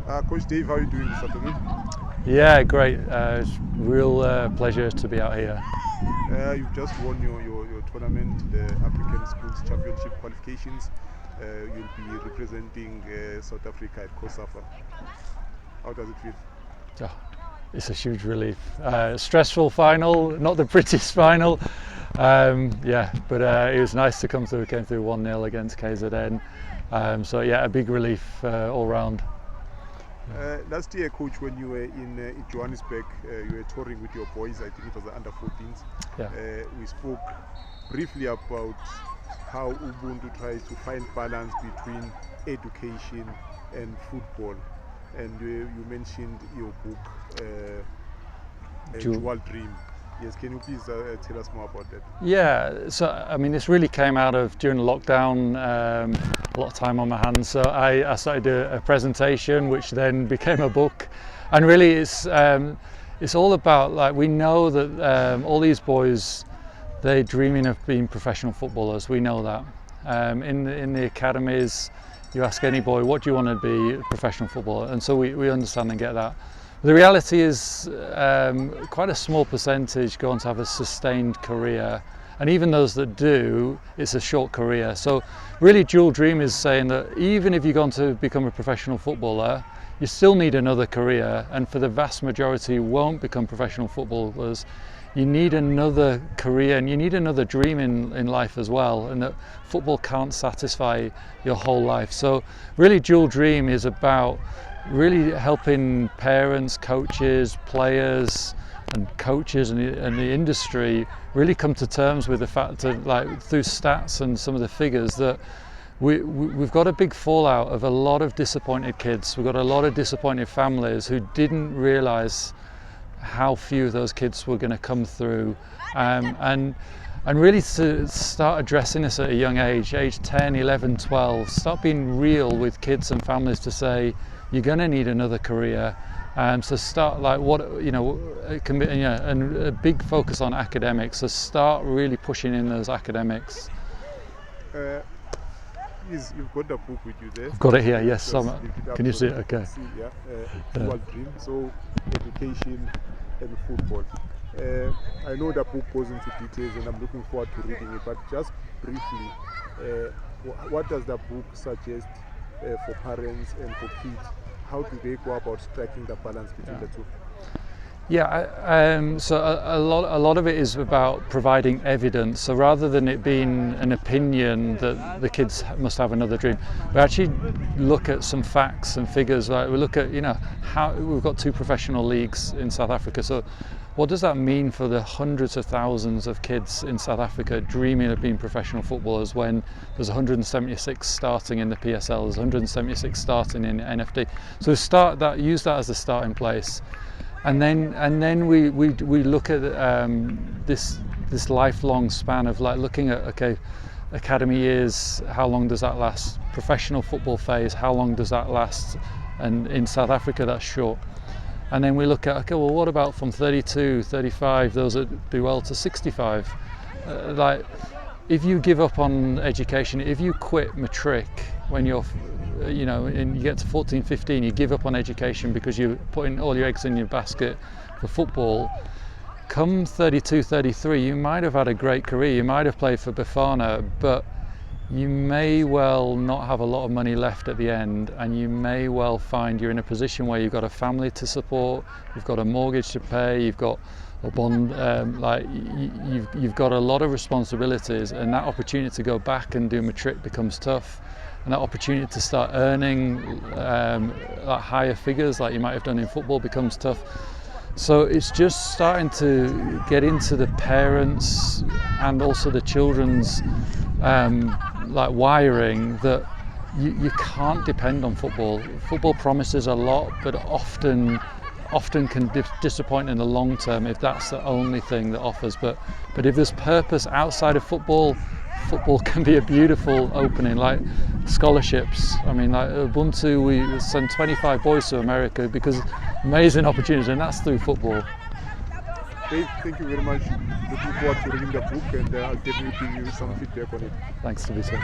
Coach Dave, how are you doing this afternoon? Yeah, great. It's real pleasure to be out here. You've just won your tournament, the African Schools Championship qualifications. You'll be representing South Africa at COSAFA. How does it feel? Oh, it's a huge relief. Stressful final, not the prettiest final. But it was nice to come through. Came through 1-0 against KZN. So yeah, a big relief all round. Last year, Coach, when you were in Johannesburg, you were touring with your boys. I think it was the under-14s. Yeah. We spoke briefly about how Ubuntu tries to find balance between education and football. And you mentioned your book, Dual Dream. Yes, can you please tell us more about that? Yeah, so I mean, this really came out of during the lockdown, a lot of time on my hands. So I started a presentation, which then became a book, and really it's all about, like, we know that all these boys, they're dreaming of being professional footballers. We know that. In the academies, you ask any boy, what do you want to be, a professional footballer? And so we understand and get that. The reality is quite a small percentage go on to have a sustained career, and even those that do, it's a short career. So really Dual Dream is saying that even if you're going to become a professional footballer, you still need another career, and for the vast majority who won't become professional footballers, you need another career and you need another dream in life as well, and that football can't satisfy your whole life. So really Dual Dream is about really helping parents, coaches, players and coaches and the industry really come to terms with the fact that, like, through stats and some of the figures, that we've got a big fallout of a lot of disappointed kids. We've got a lot of disappointed families who didn't realise how few of those kids were going to come through, and really to start addressing this at a young age 10, 11, 12, start being real with kids and families to say, you're going to need another career. So start, like, what, it can be, and a big focus on academics. So start really pushing in those academics. You've got the book with you there. I've got it here, yes. Can you see it? Okay. Dual Dream, so education and football. I know the book goes into details and I'm looking forward to reading it, but just briefly, what does the book suggest for parents and for kids? How do they go about striking the balance between the two? Yeah, so a lot of it is about providing evidence. So rather than it being an opinion that the kids must have another dream, we actually look at some facts and figures. Like, we look at, how we've got 2 professional leagues in South Africa. So what does that mean for the hundreds of thousands of kids in South Africa dreaming of being professional footballers, when there's 176 starting in the PSL, there's 176 starting in NFT? So use that as a starting place. And then we look at this lifelong span of, like, looking at, okay, academy years, how long does that last? Professional football phase, how long does that last? And in South Africa, that's short. And then we look at, okay, well, what about from 32, 35, those that do well, to 65? Like, if you give up on education, if you quit matric when you're, and you get to 14, 15, you give up on education because you're putting all your eggs in your basket for football, come 32, 33, you might have had a great career, you might have played for Bafana, but you may well not have a lot of money left at the end, and you may well find you're in a position where you've got a family to support, you've got a mortgage to pay, you've got a bond, you've got a lot of responsibilities, and that opportunity to go back and do matric becomes tough, and that opportunity to start earning like higher figures like you might have done in football becomes tough. So it's just starting to get into the parents and also the children's like wiring, that you can't depend on football. Football promises a lot, but often can disappoint in the long term if that's the only thing that offers. But if there's purpose outside of football, football can be a beautiful opening, like scholarships. I mean, like Ubuntu, we send 25 boys to America because amazing opportunities, and that's through football. Dave, thank you very much. Looking forward to reading the book, and I'll definitely give you some feedback on it. Thanks, to be so.